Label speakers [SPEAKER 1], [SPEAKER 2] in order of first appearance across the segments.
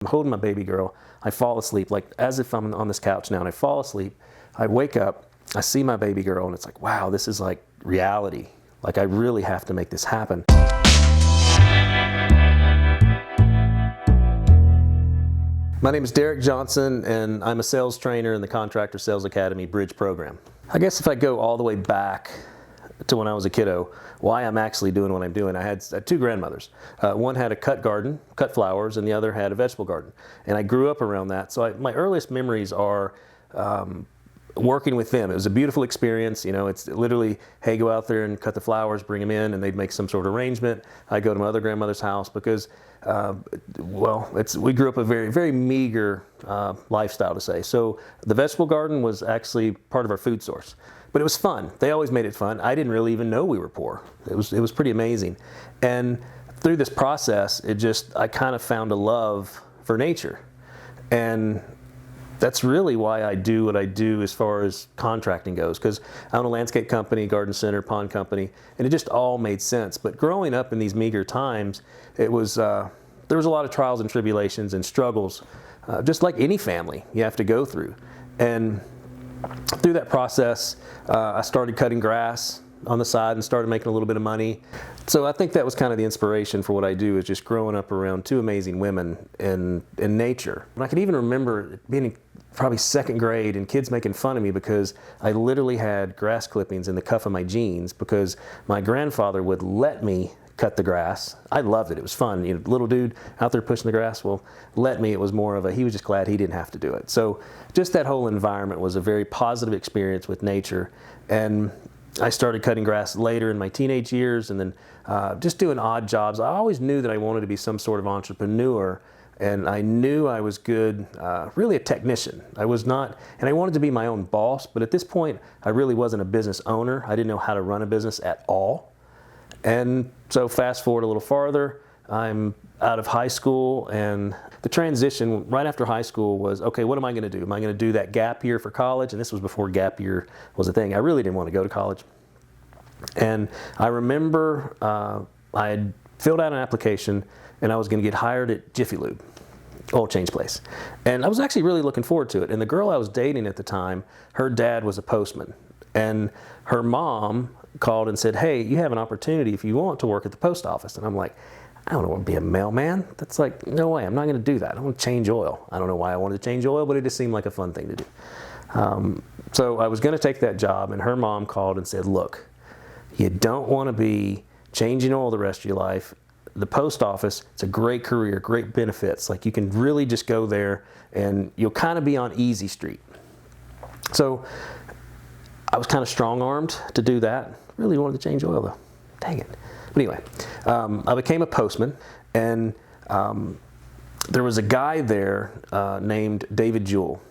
[SPEAKER 1] I'm holding my baby girl. I fall asleep, like as if I'm on this couch now, and I fall asleep. I wake up, I see my baby girl, and it's like, wow, this is like reality. Like I really have to make this happen. My name is Derek Johnson, and I'm a sales trainer in the Contractor Sales Academy Bridge program. I guess if I go all the way back to when I was a kiddo, why I'm actually doing what I'm doing. I had two grandmothers. One had a cut garden, cut flowers, and the other had a vegetable garden. And I grew up around that. So my earliest memories are working with them. It was a beautiful experience. You know, it's literally, hey, go out there and cut the flowers, bring them in, and they'd make some sort of arrangement. I'd go to my other grandmother's house because, we grew up a very, very meager lifestyle, to say. So the vegetable garden was actually part of our food source. But it was fun. They always made it fun. I didn't really even know we were poor. It was pretty amazing. And through this process, I kind of found a love for nature. And that's really why I do what I do as far as contracting goes, because I own a landscape company, garden center, pond company, and it just all made sense. But growing up in these meager times, there was a lot of trials and tribulations and struggles, just like any family you have to go through. And through that process, I started cutting grass on the side and started making a little bit of money. So I think that was kind of the inspiration for what I do, is just growing up around two amazing women in nature. And I can even remember being in probably second grade and kids making fun of me because I literally had grass clippings in the cuff of my jeans because my grandfather would let me cut the grass. I loved it. It was fun. You know, little dude out there pushing the grass. Well, let me. It was more of he was just glad he didn't have to do it. So just that whole environment was a very positive experience with nature. And I started cutting grass later in my teenage years, and then just doing odd jobs. I always knew that I wanted to be some sort of entrepreneur, and I knew I was good, really a technician. I was not, and I wanted to be my own boss, but at this point, I really wasn't a business owner. I didn't know how to run a business at all. And so fast forward a little farther, I'm out of high school, and the transition right after high school was, okay, what am I going to do? Am I going to do that gap year for college? And this was before gap year was a thing. I really didn't want to go to college. And I remember I had filled out an application, and I was going to get hired at Jiffy Lube, oil change place. And I was actually really looking forward to it. And the girl I was dating at the time, her dad was a postman. And her mom called and said, hey, you have an opportunity if you want to work at the post office. And I'm like, I don't want to be a mailman. That's like, no way, I'm not going to do that. I want to change oil. I don't know why I wanted to change oil, but it just seemed like a fun thing to do. So I was going to take that job, and her mom called and said, look, you don't want to be changing oil the rest of your life. The post office, it's a great career, great benefits. Like you can really just go there and you'll kind of be on easy street. So I was kind of strong-armed to do that. Really wanted to change oil though. Dang it. But anyway, I became a postman, and there was a guy there named David Jewell.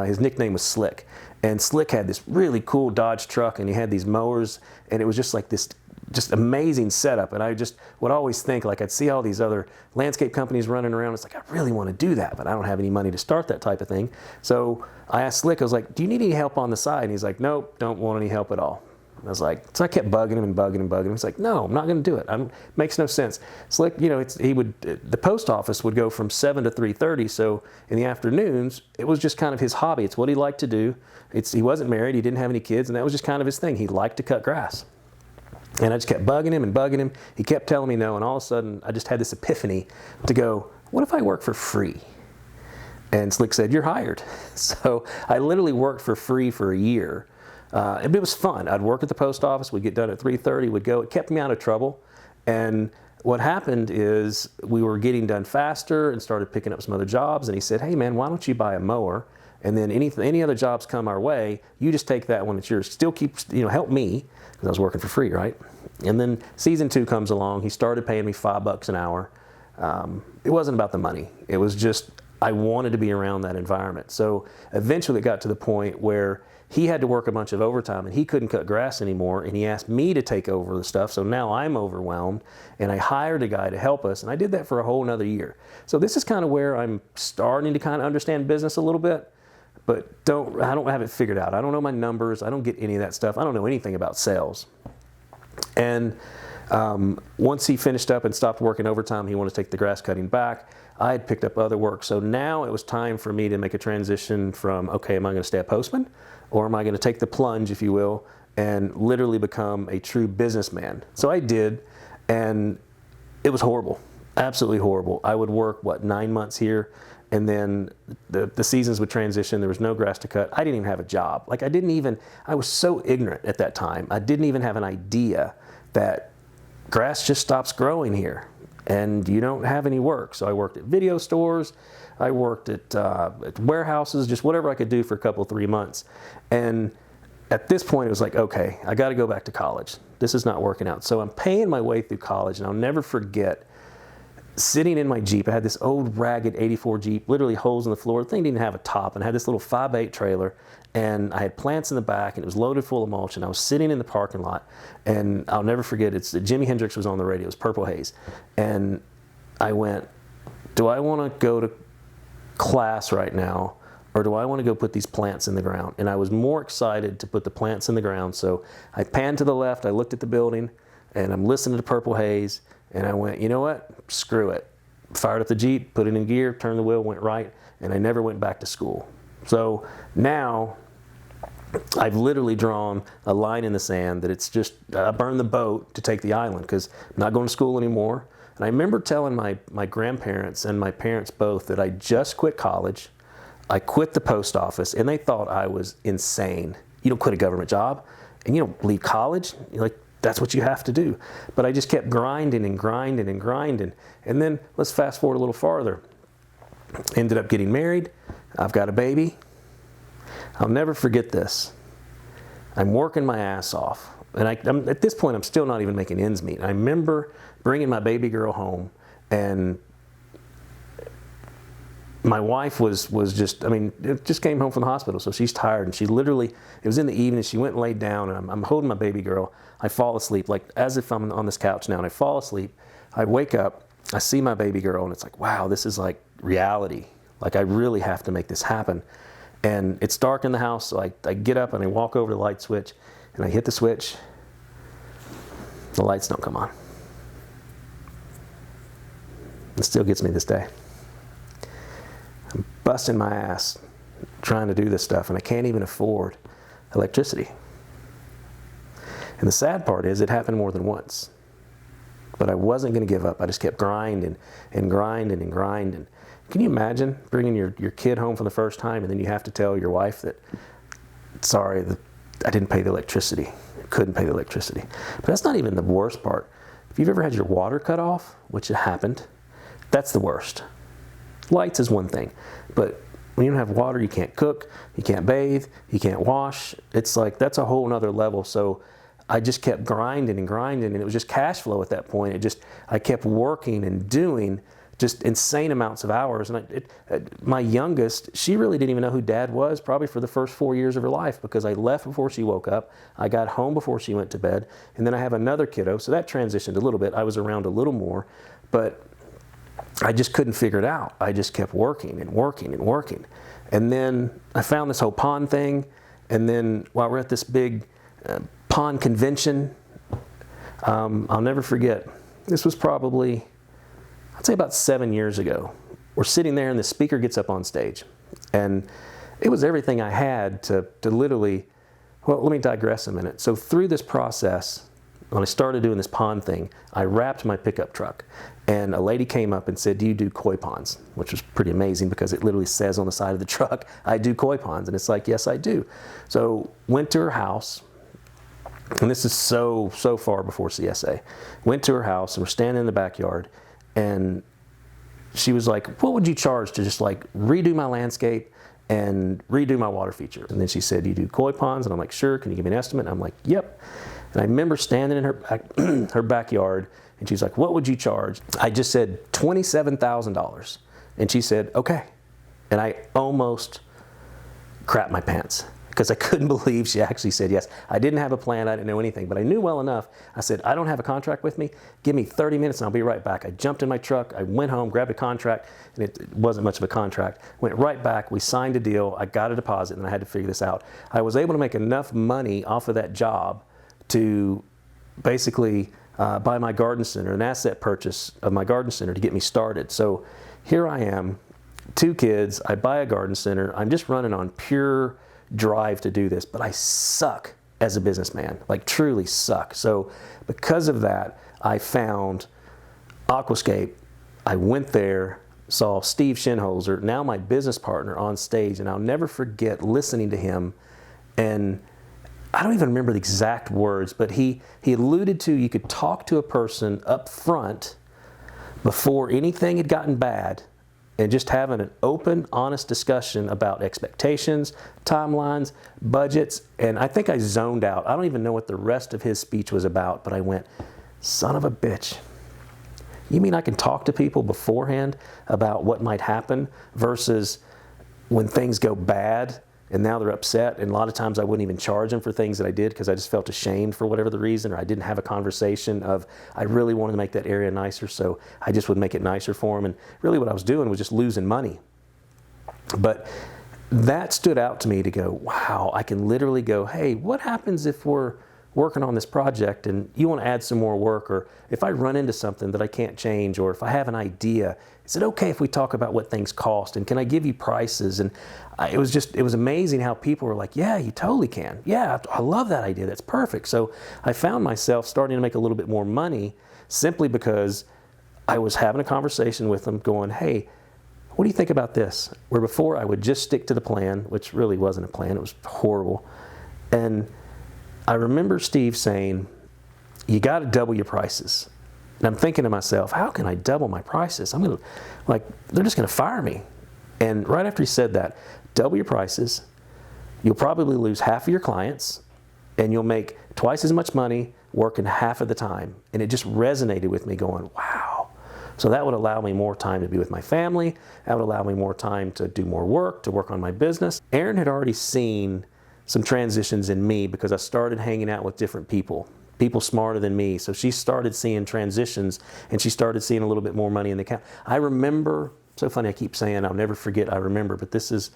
[SPEAKER 1] His nickname was Slick. And Slick had this really cool Dodge truck, and he had these mowers, and it was just like this just amazing setup. And I just would always think, like, I'd see all these other landscape companies running around. It's like, I really want to do that, but I don't have any money to start that type of thing. So I asked Slick, I was like, do you need any help on the side? And he's like, nope, don't want any help at all. I was like, so I kept bugging him and bugging him and bugging him. He's like, no, I'm not going to do it. Makes no sense. Slick, you know, the post office would go from 7 to 3:30. So in the afternoons, it was just kind of his hobby. It's what he liked to do. He wasn't married. He didn't have any kids. And that was just kind of his thing. He liked to cut grass. And I just kept bugging him and bugging him. He kept telling me no. And all of a sudden, I just had this epiphany to go, what if I work for free? And Slick said, you're hired. So I literally worked for free for a year. And it was fun. I'd work at the post office. We'd get done at 3:30. We'd go. It kept me out of trouble. And what happened is we were getting done faster and started picking up some other jobs. And he said, hey, man, why don't you buy a mower? And then any other jobs come our way, you just take that one. It's yours. Still keep, help me, because I was working for free, right? And then season 2 comes along. He started paying me $5 an hour. It wasn't about the money. It was just I wanted to be around that environment. So eventually it got to the point where he had to work a bunch of overtime, and he couldn't cut grass anymore, and he asked me to take over the stuff. So now I'm overwhelmed, and I hired a guy to help us, and I did that for a whole another year. So this is kind of where I'm starting to kind of understand business a little bit, but I don't have it figured out. I don't know my numbers. I don't get any of that stuff. I don't know anything about sales. And once he finished up and stopped working overtime, he wanted to take the grass cutting back. I had picked up other work. So now it was time for me to make a transition from, okay, am I going to stay a postman, or am I going to take the plunge, if you will, and literally become a true businessman? So I did, and it was horrible, absolutely horrible. I would work, 9 months here, and then the seasons would transition. There was no grass to cut. I didn't even have a job. Like I was so ignorant at that time. I didn't even have an idea that grass just stops growing here and you don't have any work. So I worked at video stores. I worked at warehouses, just whatever I could do for a couple, 3 months. And at this point, it was like, okay, I got to go back to college. This is not working out. So I'm paying my way through college, and I'll never forget sitting in my Jeep. I had this old ragged 84 Jeep, literally holes in the floor. The thing didn't have a top, and I had this little 5x8 trailer, and I had plants in the back, and it was loaded full of mulch, and I was sitting in the parking lot, and I'll never forget, Jimi Hendrix was on the radio. It was Purple Haze. And I went, do I want to go to class right now, or do I want to go put these plants in the ground? And I was more excited to put the plants in the ground. So I panned to the left, I looked at the building, and I'm listening to Purple Haze, and I went, you know what? Screw it. Fired up the Jeep, put it in gear, turned the wheel, went right, and I never went back to school. So now I've literally drawn a line in the sand that it's just, I burned the boat to take the island because I'm not going to school anymore. And I remember telling my grandparents and my parents both that I just quit college. I quit the post office, and they thought I was insane. You don't quit a government job, and you don't leave college. You're like, that's what you have to do. But I just kept grinding and grinding and grinding. And then let's fast forward a little farther. Ended up getting married. I've got a baby. I'll never forget this. I'm working my ass off. And I'm, at this point, I'm still not even making ends meet. I remember bringing my baby girl home, and my wife was just, just came home from the hospital, so she's tired, and she literally, it was in the evening, she went and laid down, and I'm holding my baby girl. I fall asleep, like as if I'm on this couch now, and I fall asleep. I wake up, I see my baby girl, and it's like, wow, this is like reality. Like I really have to make this happen. And it's dark in the house, so I get up and I walk over to the light switch, and I hit the switch. The lights don't come on. It still gets me this day. I'm busting my ass trying to do this stuff, and I can't even afford electricity. And the sad part is it happened more than once. But I wasn't going to give up. I just kept grinding and grinding and grinding. Can you imagine bringing your kid home for the first time, and then you have to tell your wife that, sorry, I didn't pay the electricity. I couldn't pay the electricity. But that's not even the worst part. If you've ever had your water cut off, which it happened, that's the worst. Lights is one thing, but when you don't have water, you can't cook, you can't bathe, you can't wash. It's like, that's a whole nother level. So I just kept grinding and grinding, and it was just cash flow at that point. I kept working and doing just insane amounts of hours. And my youngest, she really didn't even know who Dad was, probably for the first 4 years of her life, because I left before she woke up. I got home before she went to bed. And then I have another kiddo, so that transitioned a little bit. I was around a little more, but I just couldn't figure it out. I just kept working and working and working. And then I found this whole pond thing. And then while we're at this big pond convention, I'll never forget, this was probably, I'd say about 7 years ago. We're sitting there, and the speaker gets up on stage. And it was everything I had to literally, well, let me digress a minute. So through this process, when I started doing this pond thing, I wrapped my pickup truck, and a lady came up and said, do you do koi ponds? Which was pretty amazing, because it literally says on the side of the truck, I do koi ponds. And it's like, yes, I do. So went to her house, and this is so far before CSA. Went to her house, and we're standing in the backyard, and she was like, what would you charge to just like redo my landscape and redo my water feature? And then she said, you do koi ponds? And I'm like, sure, can you give me an estimate? And I'm like, yep. And I remember standing in her backyard, and she's like, what would you charge? I just said $27,000. And she said, okay. And I almost crapped my pants, because I couldn't believe she actually said yes. I didn't have a plan, I didn't know anything, but I knew well enough. I said, I don't have a contract with me. Give me 30 minutes and I'll be right back. I jumped in my truck, I went home, grabbed a contract, and it wasn't much of a contract. Went right back, we signed a deal, I got a deposit, and I had to figure this out. I was able to make enough money off of that job to basically buy my garden center, an asset purchase of my garden center to get me started. So here I am, 2 kids, I buy a garden center, I'm just running on pure drive to do this, but I suck as a businessman, like truly suck. So because of that, I found Aquascape. I went there, saw Steve Shinholzer, now my business partner, on stage, and I'll never forget listening to him. And I don't even remember the exact words, but he alluded to you could talk to a person up front before anything had gotten bad and just having an open, honest discussion about expectations, timelines, budgets. And I think I zoned out. I don't even know what the rest of his speech was about, but I went, son of a bitch. You mean I can talk to people beforehand about what might happen versus when things go bad and now they're upset, and a lot of times I wouldn't even charge them for things that I did because I just felt ashamed for whatever the reason, or I didn't have a conversation of, I really wanted to make that area nicer, so I just would make it nicer for them. And really what I was doing was just losing money. But that stood out to me to go, wow, I can literally go, hey, what happens if we're working on this project and you want to add some more work, or if I run into something that I can't change, or if I have an idea, is it okay if we talk about what things cost, and can I give you prices? And it was amazing how people were like, yeah, you totally can. Yeah, I love that idea. That's perfect. So I found myself starting to make a little bit more money simply because I was having a conversation with them going, hey, what do you think about this? Where before I would just stick to the plan, which really wasn't a plan. It was horrible. And I remember Steve saying, you got to double your prices. And I'm thinking to myself, how can I double my prices? They're just going to fire me. And right after he said that, double your prices, you'll probably lose half of your clients, and you'll make twice as much money working half of the time. And it just resonated with me going, wow. So that would allow me more time to be with my family. That would allow me more time to do more work, to work on my business. Erin had already seen some transitions in me because I started hanging out with different people smarter than me. So she started seeing transitions, and she started seeing a little bit more money in the account. I remember, so funny, I keep saying I'll never forget, I remember, but this is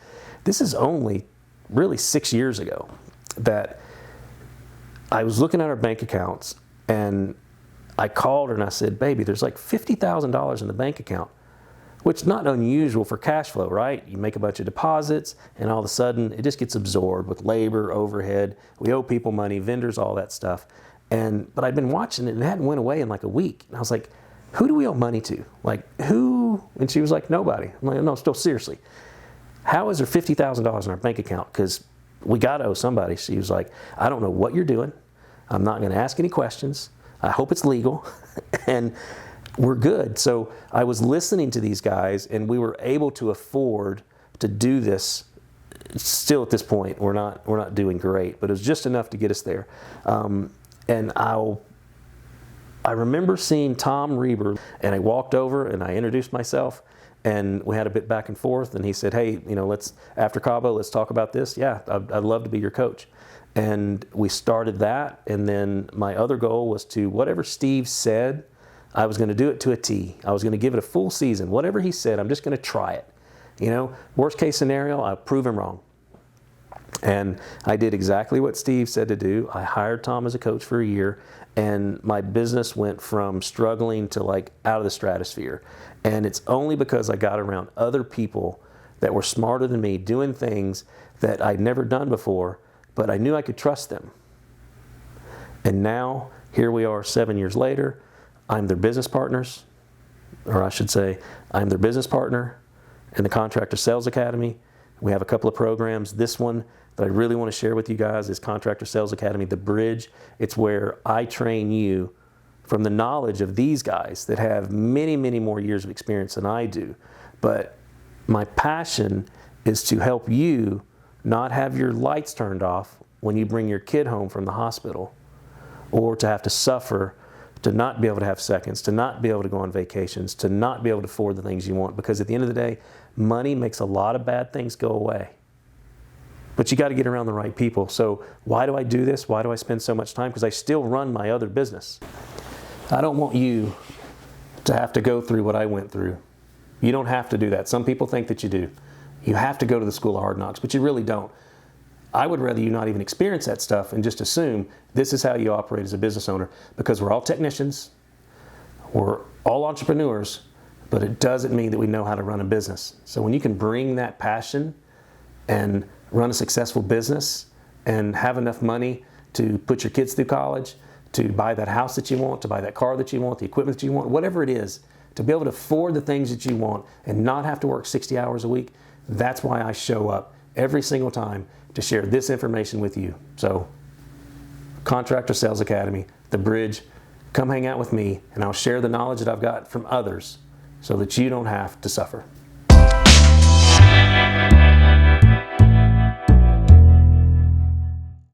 [SPEAKER 1] only really 6 years ago that I was looking at our bank accounts, and I called her and I said, baby, there's like $50,000 in the bank account, which is not unusual for cash flow, right? You make a bunch of deposits, and all of a sudden it just gets absorbed with labor, overhead. We owe people money, vendors, all that stuff. But I'd been watching it, and it hadn't went away in like a week. And I was like, who do we owe money to? Like, who? And she was like, nobody. I'm like, no, still seriously. How is there $50,000 in our bank account? Because we got to owe somebody. She was like, I don't know what you're doing. I'm not going to ask any questions. I hope it's legal. And we're good. So I was listening to these guys, and we were able to afford to do this. Still at this point, we're not doing great, but it was just enough to get us there. And I remember seeing Tom Reber, and I walked over and I introduced myself, and we had a bit back and forth, and he said, hey, let's, after Cabo, let's talk about this. Yeah, I'd love to be your coach. And we started that, and then my other goal was to, whatever Steve said, I was going to do it to a T. I was going to give it a full season. Whatever he said, I'm just going to try it. Worst case scenario, I'll prove him wrong. And I did exactly what Steve said to do. I hired Tom as a coach for a year, and my business went from struggling to like out of the stratosphere. And it's only because I got around other people that were smarter than me, doing things that I'd never done before, but I knew I could trust them. And now, here we are 7 years later. I'm their business partners, or I should say, I'm their business partner in the Contractor Sales Academy. We have a couple of programs. This one that I really want to share with you guys is Contractor Sales Academy, The Bridge. It's where I train you from the knowledge of these guys that have many, many more years of experience than I do. But my passion is to help you not have your lights turned off when you bring your kid home from the hospital, or to have to suffer to not be able to have seconds, to not be able to go on vacations, to not be able to afford the things you want. Because at the end of the day, money makes a lot of bad things go away. But you got to get around the right people. So why do I do this? Why do I spend so much time? Because I still run my other business. I don't want you to have to go through what I went through. You don't have to do that. Some people think that you do. You have to go to the School of Hard Knocks, but you really don't. I would rather you not even experience that stuff and just assume this is how you operate as a business owner, because we're all technicians, we're all entrepreneurs, but it doesn't mean that we know how to run a business. So when you can bring that passion and run a successful business and have enough money to put your kids through college, to buy that house that you want, to buy that car that you want, the equipment that you want, whatever it is, to be able to afford the things that you want and not have to work 60 hours a week, that's why I show up every single time to share this information with you. So, Contractor Sales Academy, The Bridge, come hang out with me and I'll share the knowledge that I've got from others so that you don't have to suffer.